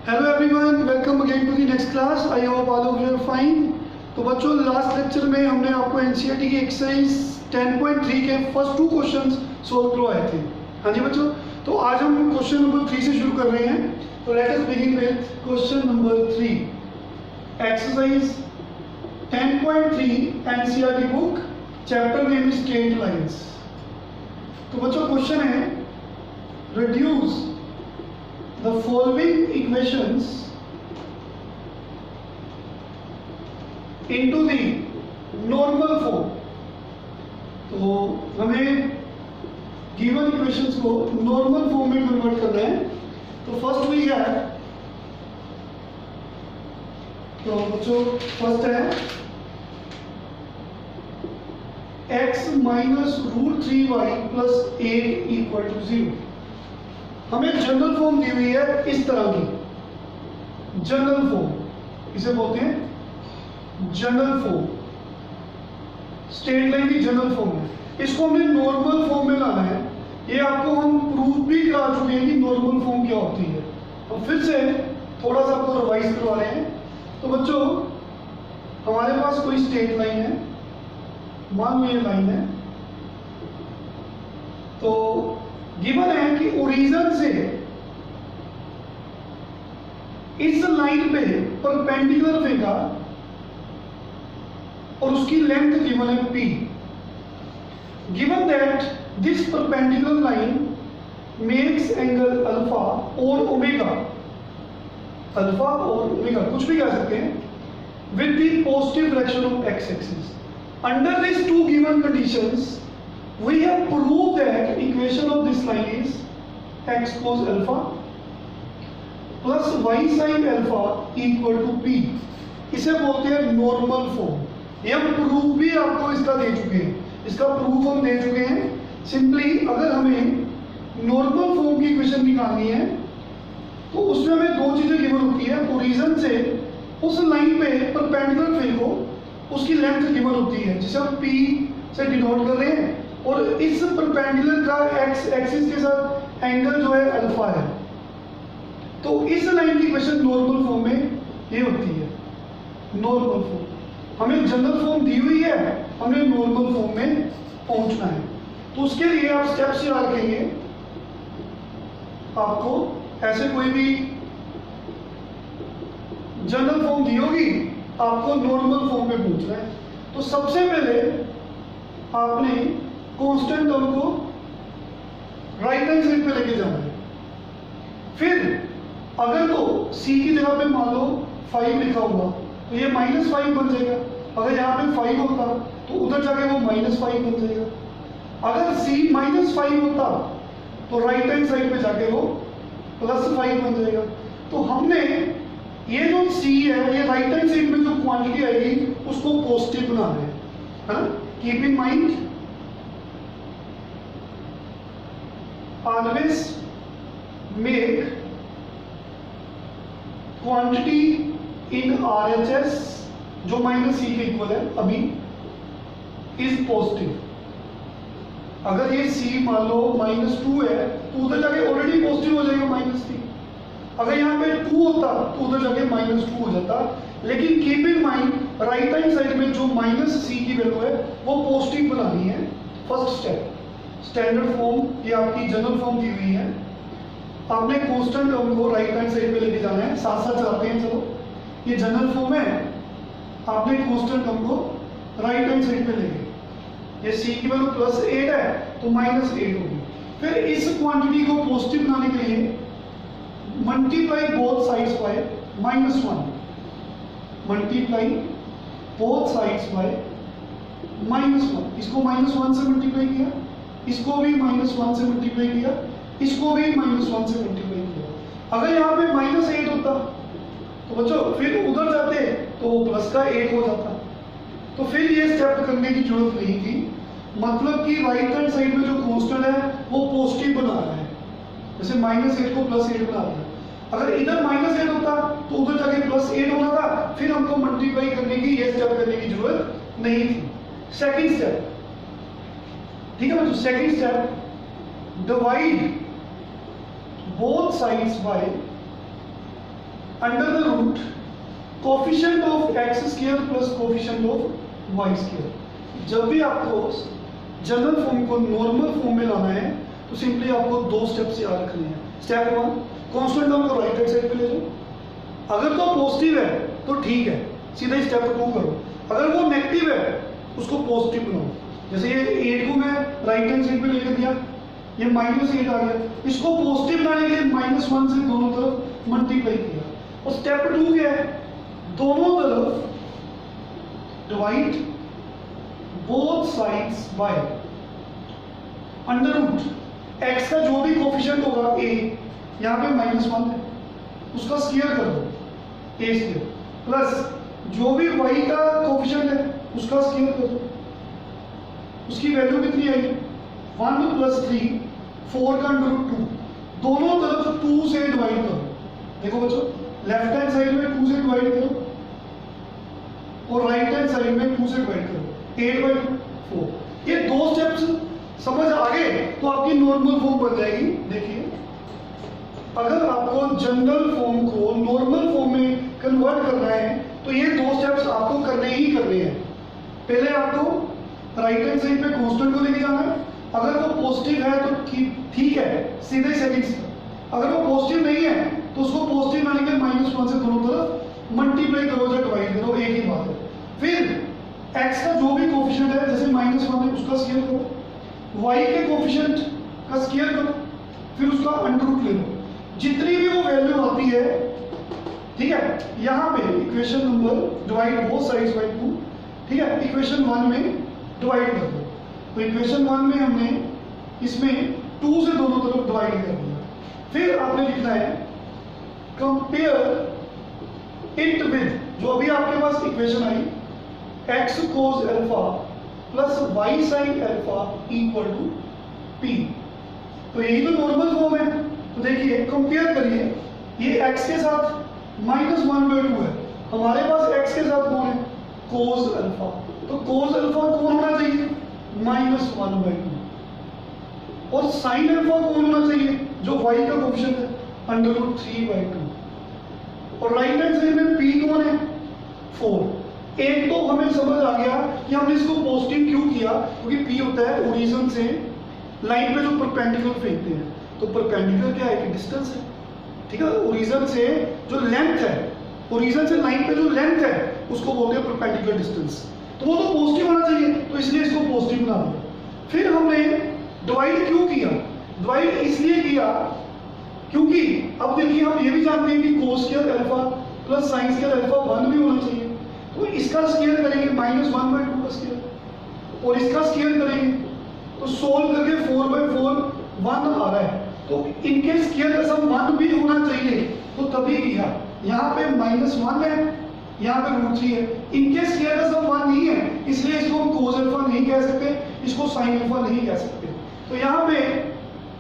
Hello everyone, welcome again to the next class. I hope all of you are fine. तो बच्चों, last lecture में हमने आपको NCERT की एक्सरसाइज 10.3 के फर्स्ट 2 क्वेश्चंस सोल्व करवाए थे। हाँ जी बच्चों, तो आज हम क्वेश्चन नंबर 3 से शुरू कर रहे हैं। तो let us begin with question number 3। Exercise 10.3 NCERT book, chapter name is straight lines. तो बच्चों क्वेश्चन है, reduce the following equations into the normal form। तो हमें given equations को normal form में कन्वर्ट करना है। तो फर्स्ट वी है, तो बच्चों फर्स्ट है x minus √3y plus 8 equal to 0। हमें जनरल फॉर्म दी हुई है इस तरह की। जनरल फॉर्म इसे बोलते हैं जनरल फॉर्म, स्ट्रेट लाइन की जनरल फॉर्म है। इसको हमने नॉर्मल फॉर्म में लाना है। ये आपको हम प्रूफ भी करा चुके हैं कि नॉर्मल फॉर्म क्या होती है। तो फिर से थोड़ा सा आपको रिवाइज करवा रहे हैं। तो बच्चों, हमारे पास कोई स्ट्रेट लाइन है, मान लो ये लाइन है। तो गिवन है कि ओरिजिन से इस लाइन पे परपेंडिकुलर फेंका और उसकी लेंथ गिवन है p। Given that this perpendicular line makes angle alpha और ओमेगा, अल्फा और ओमेगा कुछ भी कह सकते हैं, with the positive direction of x axis. Under this two given conditions we have proved that equation of this line is x cos alpha plus y sin alpha equal to p। इसे बोलते हैं normal form. ये हम proof भी आपको इसका दे चुके हैं, इसका प्रूफ हम दे चुके हैं। सिंपली अगर हमें नॉर्मल फॉर्म की इक्वेशन निकालनी है तो उसमें हमें 2 चीजें गिवन होती है। ओरिजिन से उस लाइन पे परपेंडिकुलर फेंको, उसकी लेंथ गिवन होती है जिसे हम p से डिनोट कर रहे हैं, और इस परपेंडिकुलर का x एक्सिस के साथ एंगल जो है अल्फा है। तो इस लाइन की इक्वेशन नॉर्मल फॉर्म में ये होती है, नॉर्मल फॉर्म। हमें जनरल फॉर्म दी हुई है, हमें नॉर्मल फॉर्म में पहुंचना है। तो उसके लिए आप स्टेप्स याद रखेंगे। आपको ऐसे कोई भी जनरल फॉर्म दी होगी, आपको नॉर्मल फॉर्म में पहुंचना है। तो सबसे पहले आपने कांस्टेंट टर्म को राइट हैंड साइड पे लेके जाना है। फिर अगर तो c की जगह पे मान लो 5 लिखा हुआ तो ये -5 बन जाएगा। अगर यहाँ पे 5 होता तो उधर जाके वो -5 बन जाएगा। अगर c -5 होता तो राइट हैंड साइड पे जाके वो +5 बन जाएगा। तो हमने ये जो c है, ये राइट हैंड साइड में जो क्वांटिटी आएगी उसको पॉजिटिव बना रहे हैं। Keep in mind, always make quantity in RHS जो -c के इक्वल है अभी is positive। अगर ये c मान लो -2 है तो उधर जाके ऑलरेडी पॉजिटिव हो जाएगा -3। अगर यहाँ पे 2 होता तो उधर जाके -2 हो जाता। लेकिन keep in mind, right hand side में जो -c की वैल्यू है वो पॉजिटिव बनानी है। फर्स्ट स्टेप, स्टैंडर्ड फॉर्म, ये आपकी जनरल फॉर्म दी हुई है। आपने कांस्टेंट टर्म को राइट हैंड साइड पे लेके जाना है। साथ साथ चलते हैं, चलो। ये जनरल फॉर्म है, आपने कांस्टेंट टर्म को राइट हैंड साइड पे लेके, ये c की वैल्यू +8 है तो -8 होगी। फिर इस क्वांटिटी को पॉजिटिव बनाने के लिए multiply both sides bye -1, multiply both sides bye -1। इसको -1 से मल्टीप्लाई किया, इसको भी -1 से मल्टीप्लाई किया, इसको भी -1 से मल्टीप्लाई किया। अगर यहाँ पे -8 होता तो बच्चों फिर उधर जाते तो वो +8 हो जाता। तो फिर ये स्टेप करने की जरूरत नहीं थी। मतलब कि राइट हैंड साइड में जो कांस्टेंट है वो पॉजिटिव बना रहा है, जैसे -8 को +8 बना रहा है। अगर इधर -8 होता तो उधर जाके +8 होना था। फिर हमको मल्टीप्लाई करने की, ये स्टेप करने की जरूरत नहीं थी। सेकंड स्टेप, ठीक है बच्चों। Second step, divide both sides by under the root coefficient of X square plus coefficient of Y square. जब भी आपको जनरल फॉर्म को नॉर्मल फॉर्म में लाना है तो सिंपली आपको दो स्टेप्स याद रखने हैं। स्टेप 1, कांस्टेंट टर्म को राइट हैंड साइड पे ले जाओ। अगर तो पॉजिटिव है तो ठीक है, सीधा स्टेप 2 करो। अगर वो नेगेटिव है उसको पॉजिटिव बनाओ। जैसे ये 8 को मैं राइट हैंड साइड पे लेकर दिया, ये -8 आ गया, इसको पॉजिटिव बनाने के लिए -1 से दोनों तरफ मल्टीप्लाई किया। और स्टेप 2 क्या है, दोनों तरफ divide both sides by under root X का जो भी कोफिशिएंट होगा a, यहाँ पे -1 है, उसका स्क्वायर कर दो a स्क्वायर, प्लस जो भी y का कोफिशिएंट है उसका स्क्वायर कर दो। उसकी वैल्यू कितनी आएगी 1 + 3 4 का अंडर रूट 2, दोनों तरफ 2 से डिवाइड करो। देखो बच्चों, लेफ्ट हैंड साइड में 2 से डिवाइड करो और राइट हैंड साइड में 2 से डिवाइड करो, 8/4। ये दो स्टेप्स समझ आ गए तो आपकी नॉर्मल फॉर्म बन जाएगी। देखिए, अगर आपको जनरल फॉर्म को नॉर्मल फॉर्म में कन्वर्ट करना है तो ये दो स्टेप्स आपको करने ही करने हैं। पहले आपको राइट हैंड साइड पे कांस्टेंट को लेके जाना है। अगर वो पॉजिटिव है तो ठीक है, सीधे सेकंड स्टेप। अगर वो पॉजिटिव नहीं है तो उसको पॉजिटिव बनाने के लिए -1 से दोनों तरफ मल्टीप्लाई करो या डिवाइड करो, एक ही बात है। फिर x का जो भी कोफिशिएंट है, जैसे -1 है, उसका स्क्वायर करो, y के कोफिशिएंट का स्क्वायर करो, फिर उसका अंडर रूट ले लो। जितनी भी वो वैल्यू आती है, ठीक है, यहाँ पे equation number divide both sides bye 2, ठीक है, इक्वेशन 1 में डिवाइड कर दो। तो इक्वेशन 1 में हमने इसमें 2 से दोनों तरफ डिवाइड कर दिया। फिर आपने लिखना है कंपेयर इट विद, जो अभी आपके पास इक्वेशन आई, x cos alpha plus y sin alpha equal to p। तो यही तो नॉर्मल फॉर्म है। तो देखिए, कंपेयर करिए, ये x के साथ -1/2 है, हमारे पास x के साथ कौन है, cos अल्फा। तो cos अल्फा कौन होना चाहिए, -1/2, और sin अल्फा कौन होना चाहिए, जो y का कोफिशिएंट है, √3/2। और राइट हैंड साइड में p कौन है, 4। एक तो हमें समझ आ गया कि हमने इसको पॉजिटिव क्यों किया, क्योंकि p होता है ओरिजिन से लाइन पे जो परपेंडिकुलर फेंकते हैं। तो परपेंडिकुलर क्या है कि डिस्टेंस है, ठीक है, ओरिजिन से जो लेंथ है, ओरिजिन से लाइन पे जो लेंथ है उसको बोलते हैं परपेंडिकुलर डिस्टेंस। तो वो तो पॉजिटिव होना चाहिए, तो इसलिए इसको पॉजिटिव बना दिया। फिर हमने डिवाइड क्यों किया, डिवाइड इसलिए किया क्योंकि अब देखिए, हम ये भी जानते हैं कि cos square alpha plus sin square alpha 1 भी होना चाहिए। तो इसका स्क्वायर करेंगे -1/2 का स्क्वायर, और इसका स्क्वायर करेंगे तो सोल्व करके 4/4 1 आ रहा है। तो इनके स्क्वायर का सम 1 भी होना चाहिए, तो तभी किया। यहाँ पे -1 है, यहाँ पे √3 है, इनके स्क्वायर का सम 1 नहीं है, इसलिए इसको हम cos अल्फा नहीं कह सकते, इसको sin अल्फा नहीं कह सकते। तो यहाँ पे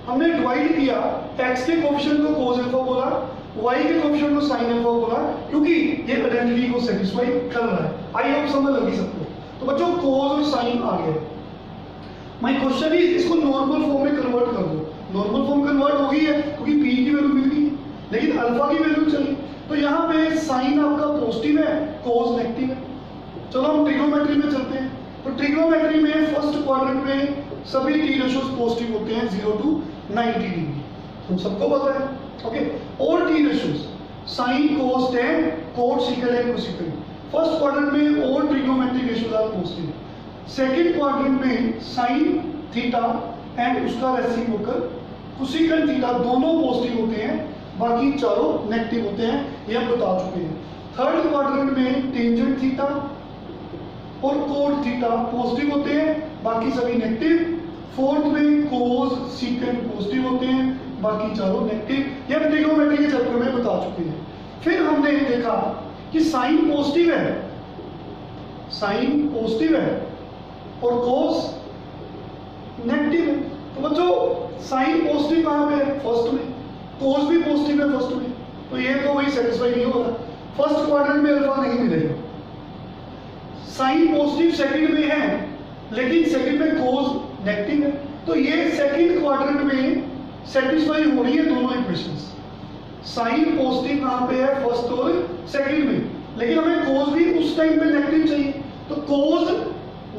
हमने डिवाइड किया, x के कोफिशिएंट को cos अल्फा बोला, y के कोफिशिएंट को sin अल्फा बोला, क्योंकि ये आइडेंटिटी को सेटिस्फाई कर रहा है। आई होप समझ लगी सबको। तो बच्चों, cos और sin आ गए। माय क्वेश्चन इज, इसको नॉर्मल फॉर्म में कन्वर्ट कर दो। नॉर्मल फॉर्म कन्वर्ट हो गई है क्योंकि p की वैल्यू मिल गई, लेकिन अल्फा की वैल्यू चली। तो यहाँ पे sin आपका पॉजिटिव है, cos नेगेटिव है। चलो हम ट्रिग्नोमेट्री में चलते हैं। तो ट्रिग्नोमेट्री में फर्स्ट क्वाड्रेंट में सभी t रेशियोज पॉजिटिव होते हैं 0 to 90 डिग्री, हम सबको पता है। ओके, और t ratios sin, cos, tan, cot, secant and cosecant। First quadrant में all trigonometric ratios are positive. Second quadrant में sin थीटा एंड उसका रेसिंग होकर cosecant थीटा दोनों पॉजिटिव होते हैं, बाकी चारों नेगेटिव होते हैं, ये हम बता चुके हैं। थर्ड क्वाड्रेंट में टेंजेंट थीटा और कोट थीटा पॉजिटिव होते हैं, बाकी सभी नेगेटिव। फोर्थ में कोस सीकेंट पॉजिटिव होते हैं, बाकी चारों नेगेटिव। ये हम ट्रिग्नोमेट्री के चैप्टर में बता चुके हैं। फिर हमने देखा कि साइन पॉजिटिव है, साइन पॉजिटिव है और कोस नेगेटिव है। तो बच्चों, साइन पॉजिटिव कहाँ पे है, फर्स्ट में, कोस भी पॉजिटिव है फर्स्ट में, तो ये तो वही सेटिस्फाई नहीं होगा। फर्स्ट क्वाड्रेंट में अल्फा नहीं मिलेगा। साइन पॉजिटिव सेकंड में है, लेकिन सेकंड में कोस नेगेटिव है, तो ये सेकंड क्वाड्रेंट में सेटिस्फाई हो रही है दोनों इक्वेशंस। साइन पॉजिटिव कहाँ पे है, फर्स्ट और सेकंड में, लेकिन हमें कोस भी उस टाइम पे नेगेटिव चाहिए, तो cos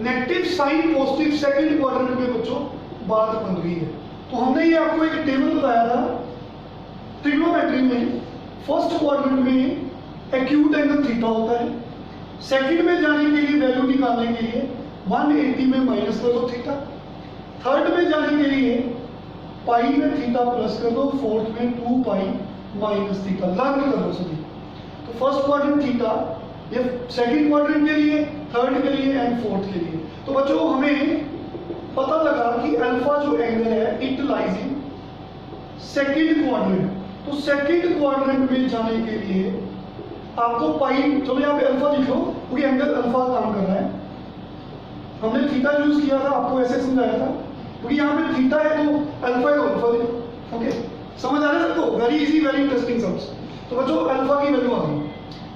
negative sine positive second quadrant में बच्चों बात बन रही है। तो हमने ये आपको एक टेबल बताया था ट्रिग्नोमेट्री में, फर्स्ट क्वाड्रेंट में एक्यूट एंगल थीटा होता है, सेकंड में जाने के लिए वैल्यू निकालने के लिए 180 में माइनस कर दो थीटा, थर्ड में जाने के लिए पाई में थीटा प्लस कर दो, फोर्थ में 2 पाई माइनस थीटा, लर्न कर दो सभी। तो फर्स्ट क्वाड्रेंट थीटा, ये सेकंड क्वाड्रेंट के लिए, थर्ड के लिए एंड फोर्थ के लिए। तो बच्चों हमें पता लगा कि अल्फा जो एंगल है it lies in second quadrant, तो सेकंड क्वाड्रेंट में जाने के लिए आपको पाई, चलो यहाँ पे अल्फा लिख लो क्योंकि एंगल अल्फा काम कर रहा है, हमने थीटा यूज किया था, आपको ऐसे समझाया था, क्योंकि यहाँ पे थीटा है तो अल्फा है तो अल्फा लिखो। ओके, समझ आ रहा है सबको? वेरी इजी, वेरी इंटरेस्टिंग शब्द। तो बच्चों अल्फा की वैल्यू आ गई,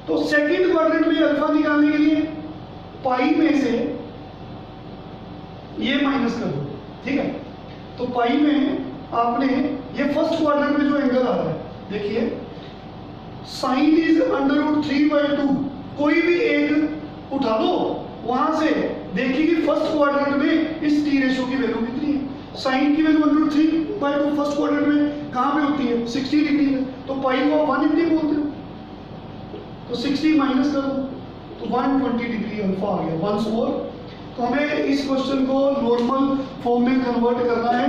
तो सेकंड क्वाड्रेंट में अल्फा निकालने के लिए पाई में से ये माइनस कर दो, ठीक है? तो पाई में आपने ये फर्स्ट क्वाड्रेंट में जो एंगल आ रहा है, देखिए साइन इज √3/2, कोई भी एक उठा लो, वहां से देखिए कि फर्स्ट क्वाड्रेंट में इस टी रेशो की वैल्यू कितनी है। साइन की वैल्यू √3/2 फर्स्ट क्वाड्रेंट में कहां पे होती है, 60 डिग्री में, तो पाई को 180 बोलते हो, तो 60 माइनस कर दो तो 120 डिग्री अल्फा आ गया। वंस मोर, तो हमें इस क्वेश्चन को नॉर्मल फॉर्म में कन्वर्ट करना है।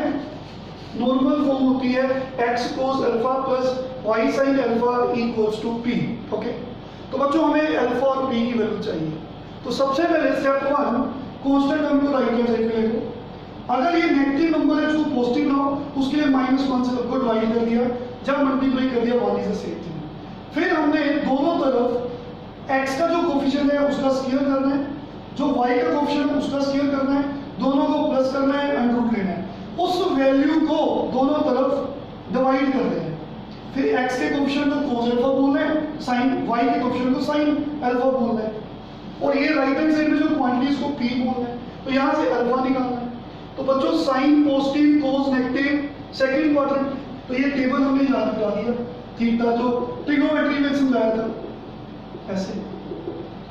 नॉर्मल फॉर्म होती है x cos alpha plus y sin alpha equals to p। Okay, तो बच्चों हमें अल्फा और p की वैल्यू चाहिए। तो सबसे पहले स्टेप 1, कांस्टेंट टर्म को राइट हैंड साइड पे लेको, अगर ये नेगेटिव नंबर है जो पॉजिटिव ना हो उसके लिए -1 से सबको डिवाइड कर दिया, जब मल्टीप्लाई कर दिया 1 इज द सेम थिंग। फिर हमने दोनों तरफ x का जो कोफिशिएंट है उसका स्क्वायर करना है, जो y का कोफिशिएंट है उसका स्क्वायर करना है, दोनों को प्लस करना है, अंडर रूट लेना है, उस वैल्यू को दोनों तरफ डिवाइड कर देना है। फिर x के कोफिशिएंट को cos अल्फा बोलना है, sin y के कोफिशिएंट को sin अल्फा बोलना है, और ये राइट हैंड साइड में जो क्वांटिटीज को p बोलना है, तो यहाँ से अल्फा निकालना है। तो बच्चों sin positive, cos negative, second quadrant, तो ये टेबल हमने याद करा दिया, थीटा जो ट्रिग्नोमेट्री में समझाया था ऐसे।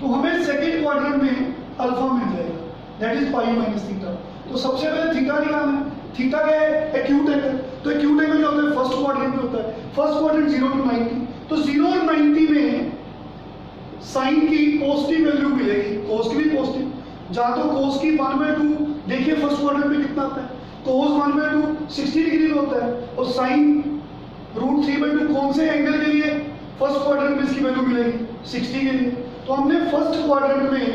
तो हमें सेकंड क्वाड्रेंट में अल्फा मिल जाएगा, that is pi minus theta. तो सबसे पहले थीटा निकालना है। थीटा क्या है, एक्यूट एंगल, तो एक्यूट एंगल जो होता है फर्स्ट क्वाड्रेंट में होता है, फर्स्ट क्वाड्रेंट 0 to 90, तो 0 और 90 में साइन की पॉजिटिव वैल्यू मिलेगी, कोस की भी पॉजिटिव, जहां तो कोस की 1/2, देखिए फर्स्ट क्वाड्रेंट में कितना आता है, कोस 1/2 60 डिग्री में होता है, और साइन √3/2 कौन से एंगल के लिए, फर्स्ट क्वाड्रेंट में इसकी वैल्यू मिलेगी 60 के लिए। तो हमने फर्स्ट क्वाड्रेंट में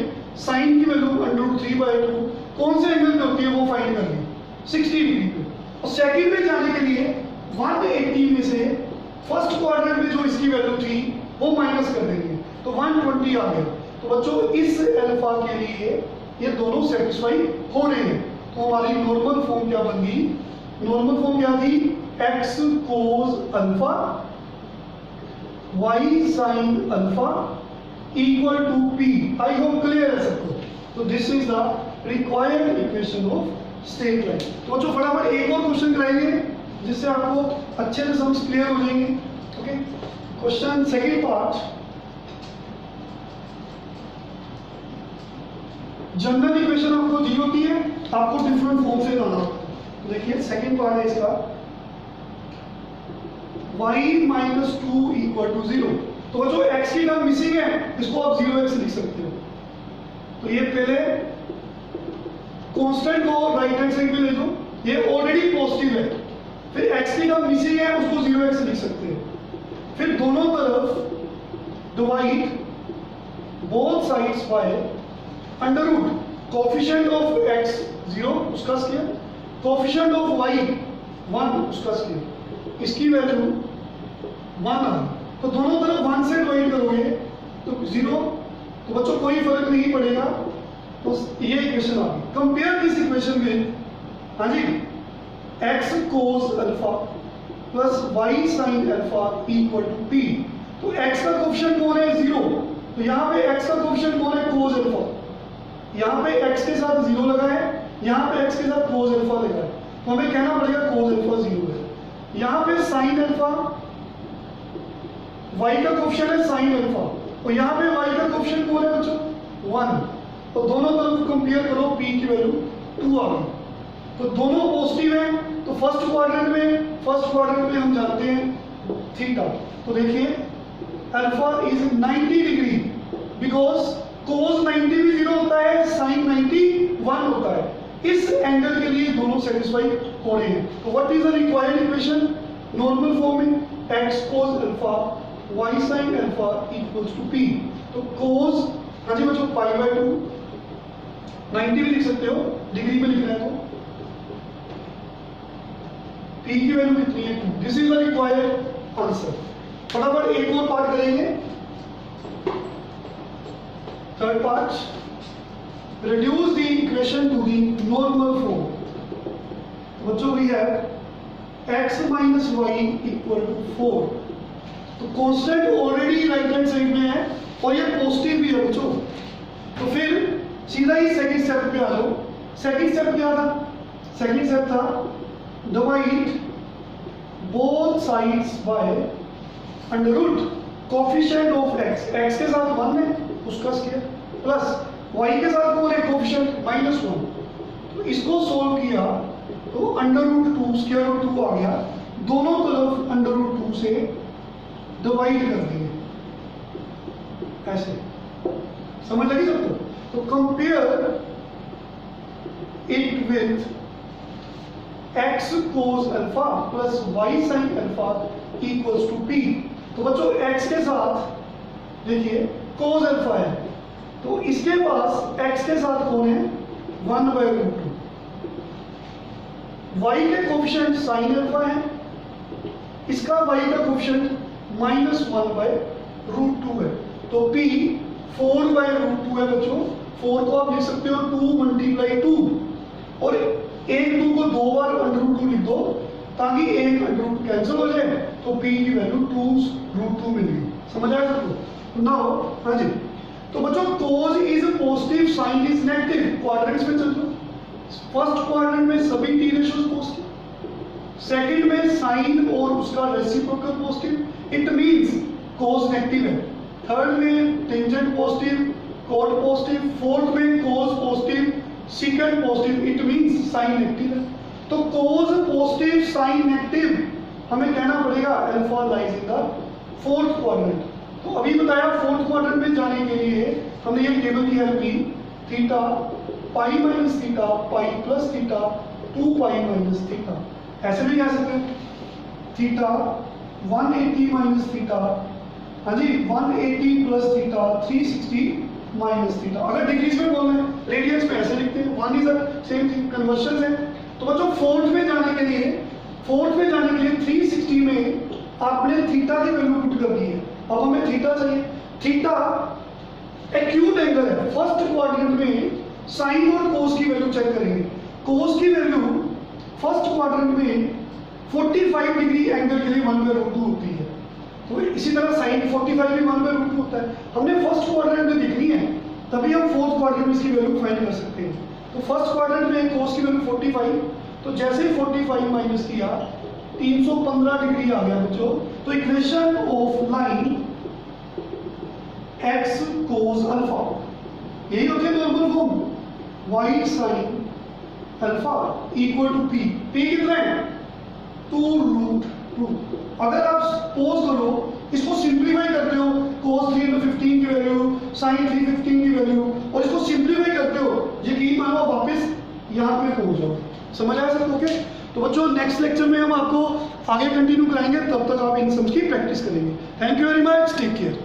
साइन की वैल्यू √3/2 कौन से एंगल पे होती है वो फाइंड कर ली 60 डिग्री पे, और सेकंड में जाने के लिए 180 में से फर्स्ट क्वाड्रेंट में जो इसकी वैल्यू थी वो माइनस कर देंगे, तो 120 आ गया। तो बच्चों इस अल्फा के लिए ये दोनों सेटिस्फाई हो रहे हैं। तो हमारी नॉर्मल फॉर्म क्या बन गई, नॉर्मल फॉर्म क्या थी, x cos alpha y sin alpha equal to p। I hope clear है सबको। तो this is the required equation of straight line. तो बच्चों फटाफट एक और क्वेश्चन कराएंगे जिससे आपको अच्छे से समझ क्लियर हो जाएंगे। Okay, question second part, general equation आपको दी होती है, आपको डिफरेंट फॉर्म से लाना होता है। देखिए सेकंड पार्ट है इसका, y - 2 = 0। तो जो x की टर्म मिसिंग है इसको आप 0x लिख सकते हो। तो ये पहले कांस्टेंट को राइट हैंड साइड पे ले दो, ये ऑलरेडी पॉजिटिव है, फिर x की टर्म मिसिंग है उसको 0x लिख सकते हो। फिर दोनों तरफ divide both sides by under root coefficient of x 0 उसका स्क्वायर, कोफिशिएंट ऑफ y 1 उसका स्क्वायर, इसकी वैल्यू 1 आ। तो दोनों तरफ 1 से डिवाइड करोगे तो 0, तो बच्चों कोई फर्क नहीं पड़ेगा। तो ये इक्वेशन आ गई। कंपेयर दिस इक्वेशन विद, हाँ जी, x cos alpha plus y sin alpha equal to p। तो x का कोफिशिएंट कौन है, 0, तो यहाँ पे x का कोफिशिएंट कौन है, cos अल्फा, यहाँ पे x के साथ 0 लगा है, यहाँ पे x के साथ cos अल्फा लगा है, तो हमें कहना पड़ेगा cos अल्फा 0 है। यहाँ पे sin अल्फा y का कोफिशिएंट है साइन अल्फा और यहाँ पे y का कोफिशिएंट कौन है बच्चों 1, तो दोनों तरफ कंपेयर करो p की वैल्यू 2 आ गई, तो दोनों पॉजिटिव हैं, तो फर्स्ट क्वाड्रेंट में हम जानते हैं थीटा, तो देखिए अल्फा इज 90 डिग्री बिकॉज कोस 90 भी 0 होता है, साइन 91 होता है, इस एंगल के लिए दोनों सेटिस्फाई हो रहे हैं। तो what is the required equation, normal form में x cos alpha y sin alpha equals to p, तो cos हाँ जी बच्चों पाई बाय 2 90 भी लिख सकते हो, डिग्री में लिखना है तो p की वैल्यू कितनी है 2, this is the required answer. फटाफट एक और पार्ट करेंगे, third part, reduce the equation to the normal form। बच्चों we have x minus y equal to 4, तो constant already right hand side में है और ये पॉजिटिव भी है बच्चों, तो फिर सीधा ही सेकंड स्टेप पे आ जाओ। सेकंड स्टेप क्या था, सेकंड स्टेप था divide both sides by under root coefficient of x, x के साथ 1 है उसका स्क्वायर प्लस y के साथ कौन है कोफिशिएंट -1, तो इसको सॉल्व किया तो अंडर रूट 2 स्क्वायर रूट 2 आ गया, दोनों तरफ अंडर रूट 2 से डिवाइड कर देंगे ऐसे, समझ लगी सबको। तो compare it with x cos alpha plus y sin alpha equals to p, तो बच्चों x के साथ देखिए cos अल्फा है, तो इसके पास x के साथ कौन है 1/√2, y के कोफिशिएंट sin अल्फा है, इसका y का कोफिशिएंट -1/√2 है, तो p 4/√2 है बच्चों, 4 को आप लिख सकते हो 2 × 2 और एक 2 को 2 बार √2 लिख दो ताकि एक √2 कैंसिल हो जाए, तो p की वैल्यू 2√2 मिल गई, समझ आया सबको। नाउ हाँ जी, तो बच्चों cos is positive, sine is negative, quadrants में चल जाओ, फर्स्ट क्वाड्रेंट में सभी t रेशियोज पॉजिटिव, सेकंड में साइन और उसका reciprocal positive, it means cos negative है, थर्ड में tangent positive, cot positive, fourth में cos positive, second positive, it means sine negative है। तो cos पॉजिटिव साइन नेगेटिव हमें कहना पड़ेगा alpha lies in the fourth quadrant. तो अभी बताया फोर्थ क्वाड्रेंट में जाने के लिए हमने ये टेबल की हेल्प ली, theta pi minus theta pi plus theta 2 pi minus theta, ऐसे भी कह सकते हैं थीटा 180 माइनस थीटा, हाँ जी 180 प्लस थीटा 360 माइनस थीटा। अगर डिग्रीज में बोलना है रेडियंस में ऐसे लिखते हैं, one is same thing, conversion है। तो बच्चों फोर्थ में जाने के लिए 360 में आपने थीटा की वैल्यू पुट कर दी है, अब हमें थीटा चाहिए, थीटा एक्यूट एंगल है, फर्स्ट क्वाड्रेंट में साइन और कोस की वैल्यू चेक करेंगे, कोस की वैल्यू फर्स्ट क्वाड्रेंट में 45 डिग्री एंगल के लिए 1/√2 होती है, तो इसी तरह साइन 45 भी 1/√2 होता है, हमने फर्स्ट क्वाड्रेंट में देखनी है तभी हम फोर्थ क्वाड्रेंट में इसकी वैल्यू फाइंड कर सकते हैं। तो फर्स्ट क्वाड्रेंट में कोस की वैल्यू 45, तो जैसे ही 45 माइनस किया 315 डिग्री आ गया बच्चों, तो equation of line x cos alpha यही होती है normal form, y sin alpha equal to p कितना है 2√2। अगर आप सपोज करो इसको सिंप्लीफाई करते हो, cos 315 की वैल्यू, sin 315 की वैल्यू, और इसको सिंप्लीफाई करते हो, यकीन मानो वापस यहाँ पे पहुंच जाओ, समझ आया सबको? ओके, तो बच्चों नेक्स्ट लेक्चर में हम आपको आगे कंटिन्यू कराएंगे, तब तक आप इन सब की प्रैक्टिस करेंगे। Thank you very much, take care.